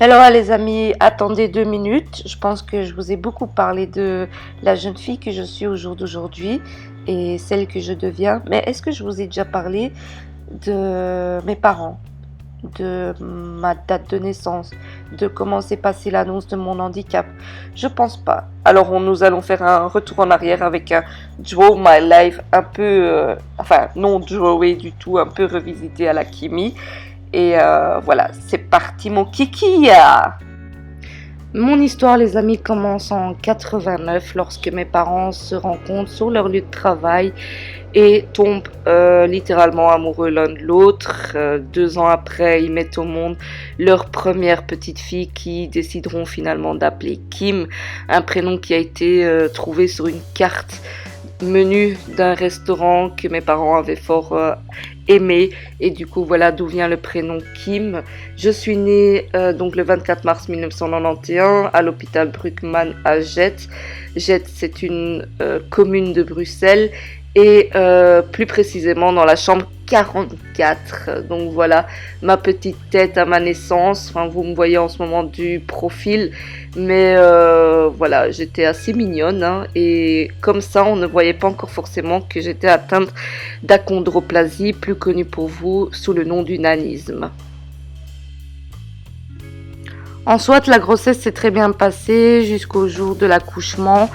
Alors les amis, attendez 2 minutes. Je pense que je vous ai beaucoup parlé de la jeune fille que je suis au jour d'aujourd'hui et celle que je deviens. Mais est-ce que je vous ai déjà parlé de mes parents, de ma date de naissance, de comment s'est passée l'annonce de mon handicap? Je pense pas. Alors nous allons faire un retour en arrière avec un Draw My Life un peu, enfin non drawé du tout, un peu revisité à la Kimi. Et voilà, c'est parti mon kiki. Mon histoire, les amis, commence en 89 lorsque mes parents se rencontrent sur leur lieu de travail et tombent littéralement amoureux l'un de l'autre. 2 ans après, ils mettent au monde leur première petite fille qui décideront finalement d'appeler Kim, un prénom qui a été trouvé sur une carte menu d'un restaurant que mes parents avaient fort aimé, et du coup voilà d'où vient le prénom Kim. Je suis née donc le 24 mars 1991 à l'hôpital Bruckmann à Jette. Jette, c'est une commune de Bruxelles et plus précisément dans la chambre 44. Donc voilà ma petite tête à ma naissance. Enfin, vous me voyez en ce moment du profil, mais voilà, j'étais assez mignonne hein, et comme ça on ne voyait pas encore forcément que j'étais atteinte d'achondroplasie, plus connue pour vous sous le nom du nanisme. En soit, la grossesse s'est très bien passée jusqu'au jour de l'accouchement.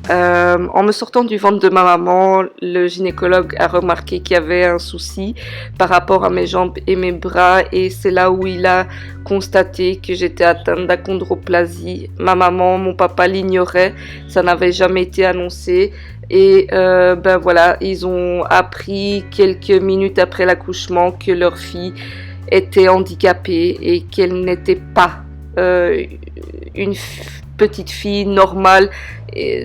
En me sortant du ventre de ma maman, le gynécologue a remarqué qu'il y avait un souci par rapport à mes jambes et mes bras, et c'est là où il a constaté que j'étais atteinte d'achondroplasie. Ma maman, mon papa l'ignoraient, ça n'avait jamais été annoncé. Et ben voilà, ils ont appris quelques minutes après l'accouchement que leur fille était handicapée et qu'elle n'était pas une petite fille normale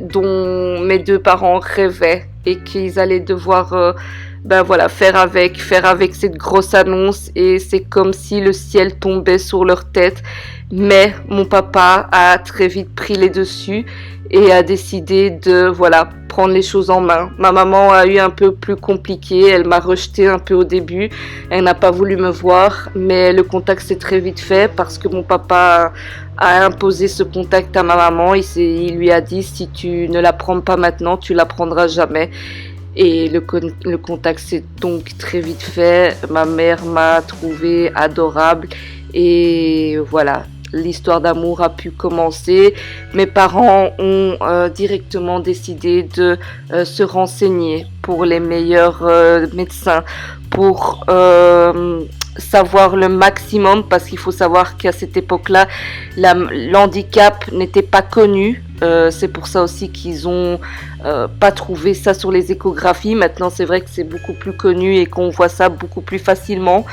dont mes 2 parents rêvaient, et qu'ils allaient devoir ben voilà, faire avec cette grosse annonce, et c'est comme si le ciel tombait sur leur tête. Mais mon papa a très vite pris les dessus et a décidé de voilà prendre les choses en main. Ma maman a eu un peu plus compliqué, elle m'a rejetée un peu au début, elle n'a pas voulu me voir, mais le contact s'est très vite fait parce que mon papa a imposé ce contact à ma maman. Il lui a dit: si tu ne la prends pas maintenant, tu la prendras jamais. Et le contact s'est donc très vite fait. Ma mère m'a trouvée adorable et voilà, l'histoire d'amour a pu commencer. Mes parents ont directement décidé de se renseigner pour les meilleurs médecins, pour savoir le maximum, parce qu'il faut savoir qu'à cette époque-là, l'handicap n'était pas connu. C'est pour ça aussi qu'ils ont pas trouvé ça sur les échographies. Maintenant, c'est vrai que c'est beaucoup plus connu et qu'on voit ça beaucoup plus facilement.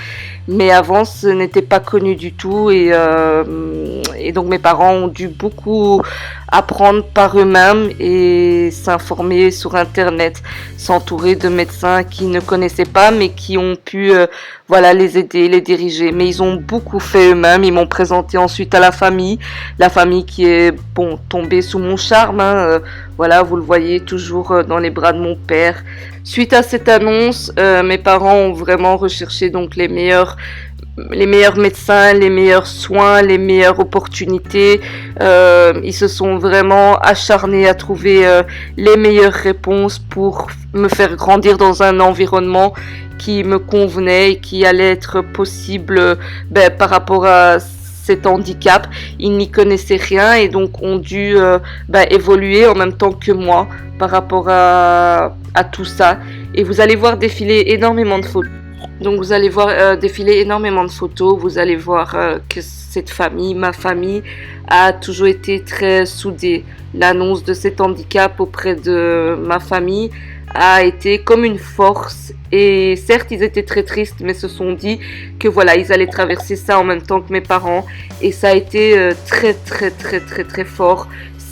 Mais avant, ce n'était pas connu du tout. Et donc, mes parents ont dû beaucoup apprendre par eux-mêmes et s'informer sur Internet, s'entourer de médecins qui ne connaissaient pas, mais qui ont pu voilà, les aider, les diriger. Mais ils ont beaucoup fait eux-mêmes. Ils m'ont présenté ensuite à la famille qui est bon tombée sous mon charme. Hein, voilà, vous le voyez toujours dans les bras de mon père. Suite à cette annonce, mes parents ont vraiment recherché donc les meilleurs médecins, les meilleurs soins, les meilleures opportunités. Ils se sont vraiment acharnés à trouver les meilleures réponses pour me faire grandir dans un environnement qui me convenait et qui allait être possible par rapport à cet handicap. Ils n'y connaissaient rien et donc ont dû évoluer en même temps que moi par rapport à tout ça. Et vous allez voir défiler énormément de photos. Donc vous allez voir défiler énormément de photos, vous allez voir que cette famille, ma famille, a toujours été très soudée. L'annonce de cet handicap auprès de ma famille a été comme une force, et certes ils étaient très tristes, mais se sont dit que voilà, ils allaient traverser ça en même temps que mes parents, et ça a été très très très très très fort.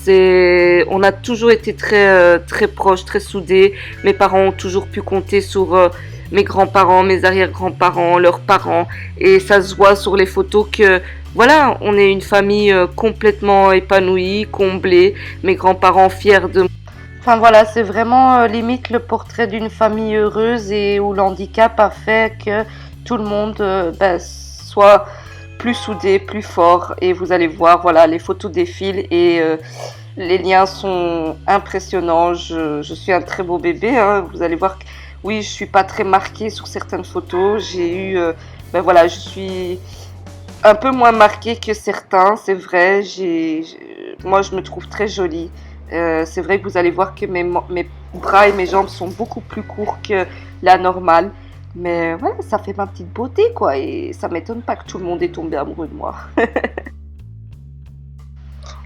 On a toujours été très très proches, très soudés. Mes parents ont toujours pu compter sur mes grands-parents, mes arrière-grands-parents, leurs parents, et ça se voit sur les photos que voilà, on est une famille complètement épanouie, comblée, mes grands-parents fiers de moi. Enfin voilà, c'est vraiment limite le portrait d'une famille heureuse et où l'handicap a fait que tout le monde soit plus soudés, plus forts. Et vous allez voir, voilà, les photos défilent et les liens sont impressionnants. Je suis un très beau bébé, hein. Vous allez voir que oui, je suis pas très marquée sur certaines photos. J'ai eu, ben voilà, je suis un peu moins marquée que certains, c'est vrai. Moi, je me trouve très jolie. C'est vrai que vous allez voir que mes bras et mes jambes sont beaucoup plus courts que la normale. Mais ouais, ça fait ma petite beauté, quoi. Et ça m'étonne pas que tout le monde est tombé amoureux de moi.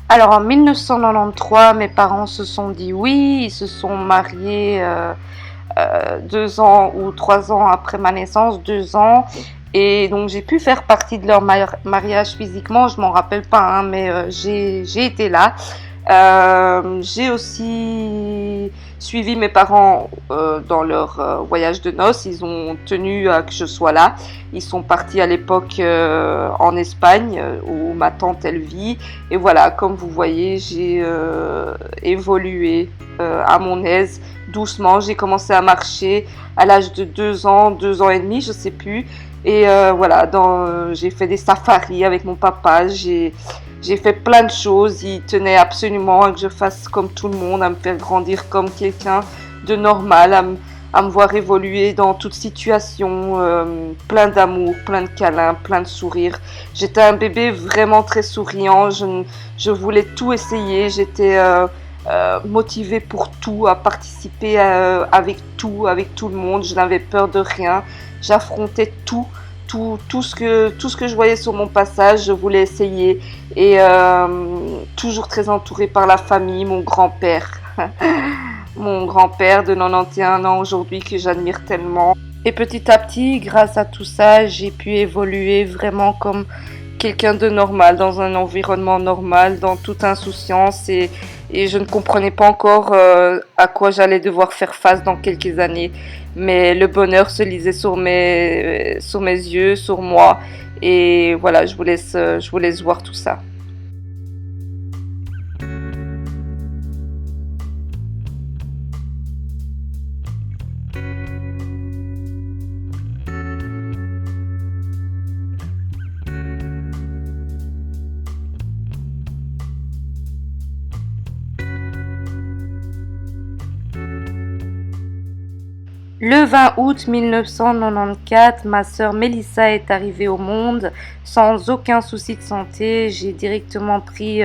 Alors en 1993, mes parents se sont dit oui, ils se sont mariés 2 ans ou 3 ans après ma naissance, 2 ans. Et donc j'ai pu faire partie de leur mariage physiquement, je m'en rappelle pas, hein, mais j'ai été là. J'ai aussi suivi mes parents dans leur voyage de noces. Ils ont tenu à que je sois là. Ils sont partis à l'époque en Espagne où ma tante elle vit. Et voilà, comme vous voyez, j'ai évolué à mon aise, doucement. J'ai commencé à marcher à l'âge de 2 ans, 2 ans et demi, je sais plus. Et voilà, j'ai fait des safaris avec mon papa. J'ai fait plein de choses. Il tenait absolument à que je fasse comme tout le monde, à me faire grandir comme quelqu'un de normal, à me voir évoluer dans toute situation, plein d'amour, plein de câlins, plein de sourires. J'étais un bébé vraiment très souriant. Je voulais tout essayer. J'étais motivée pour tout, à participer avec tout le monde. Je n'avais peur de rien. J'affrontais tout ce que je voyais sur mon passage, je voulais essayer. Et toujours très entourée par la famille, mon grand-père. Mon grand-père de 91 ans aujourd'hui que j'admire tellement. Et petit à petit, grâce à tout ça, j'ai pu évoluer vraiment comme quelqu'un de normal, dans un environnement normal, dans toute insouciance. Et je ne comprenais pas encore à quoi j'allais devoir faire face dans quelques années. Mais le bonheur se lisait sur mes yeux, sur moi. Et voilà, je vous laisse voir tout ça. Le 20 août 1994, ma sœur Mélissa est arrivée au monde sans aucun souci de santé. J'ai directement pris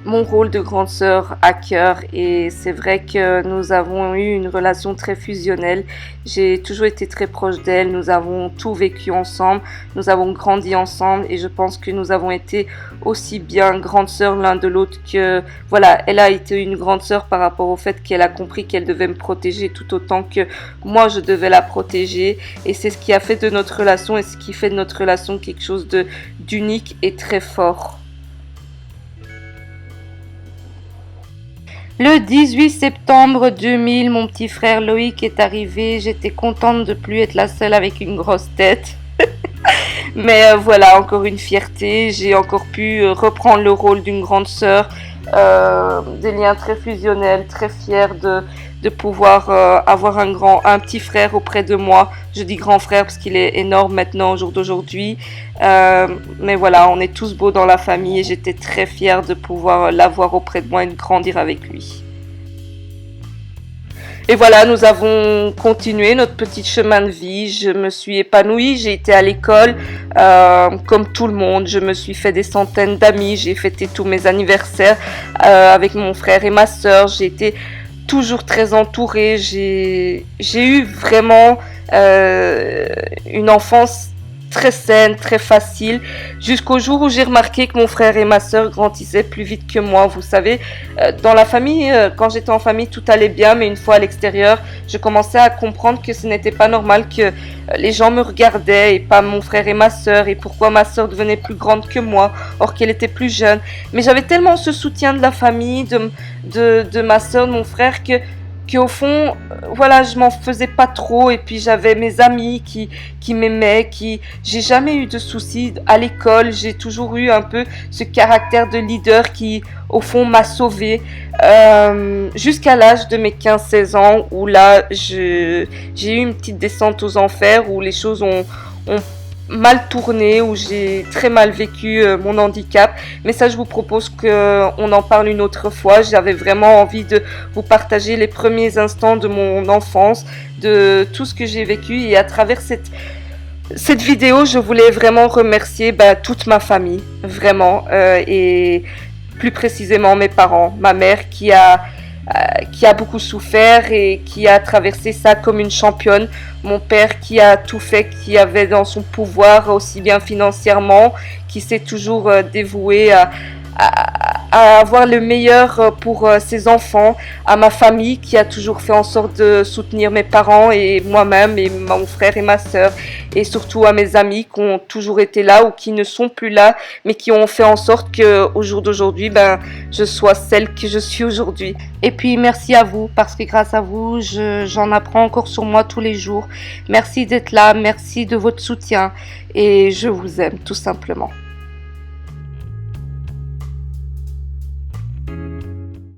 mon rôle de grande sœur à cœur et c'est vrai que nous avons eu une relation très fusionnelle. J'ai toujours été très proche d'elle, nous avons tout vécu ensemble, nous avons grandi ensemble et je pense que nous avons été aussi bien grande sœur l'un de l'autre que voilà, elle a été une grande sœur par rapport au fait qu'elle a compris qu'elle devait me protéger tout autant que moi je devais la protéger et c'est ce qui a fait de notre relation et ce qui fait de notre relation quelque chose d'unique et très fort. Le 18 septembre 2000, mon petit frère Loïc est arrivé. J'étais contente de plus être la seule avec une grosse tête. Mais voilà, encore une fierté. J'ai encore pu reprendre le rôle d'une grande sœur. Des liens très fusionnels, très fiers de pouvoir avoir un petit frère auprès de moi. Je dis grand frère parce qu'il est énorme maintenant au jour d'aujourd'hui. Mais voilà, on est tous beaux dans la famille et j'étais très fière de pouvoir l'avoir auprès de moi et de grandir avec lui. Et voilà, nous avons continué notre petit chemin de vie. Je me suis épanouie, j'ai été à l'école comme tout le monde. Je me suis fait des centaines d'amis, j'ai fêté tous mes anniversaires avec mon frère et ma sœur. J'ai été toujours très entourée. J'ai eu vraiment une enfance très saine, très facile, jusqu'au jour où j'ai remarqué que mon frère et ma sœur grandissaient plus vite que moi. Vous savez, dans la famille, quand j'étais en famille, tout allait bien, mais une fois à l'extérieur, je commençais à comprendre que ce n'était pas normal que les gens me regardaient et pas mon frère et ma sœur, et pourquoi ma sœur devenait plus grande que moi, or qu'elle était plus jeune. Mais j'avais tellement ce soutien de la famille, de ma sœur, de mon frère, qu'au fond, voilà, je m'en faisais pas trop et puis j'avais mes amis qui m'aimaient, j'ai jamais eu de soucis à l'école, j'ai toujours eu un peu ce caractère de leader qui, au fond, m'a sauvée jusqu'à l'âge de mes 15-16 ans où là, j'ai eu une petite descente aux enfers où les choses ont mal tourné, où j'ai très mal vécu mon handicap. Mais ça, je vous propose qu'on en parle une autre fois. J'avais vraiment envie de vous partager les premiers instants de mon enfance, de tout ce que j'ai vécu. Et à travers cette vidéo, je voulais vraiment remercier toute ma famille, vraiment, et plus précisément mes parents, ma mère qui a beaucoup souffert et qui a traversé ça comme une championne. Mon père qui a tout fait, qui avait dans son pouvoir, aussi bien financièrement, qui s'est toujours dévoué à avoir le meilleur pour ses enfants, à ma famille qui a toujours fait en sorte de soutenir mes parents et moi-même et mon frère et ma sœur, et surtout à mes amis qui ont toujours été là ou qui ne sont plus là, mais qui ont fait en sorte qu'au jour d'aujourd'hui, je sois celle que je suis aujourd'hui. Et puis merci à vous, parce que grâce à vous, j'en apprends encore sur moi tous les jours. Merci d'être là, merci de votre soutien, et je vous aime tout simplement.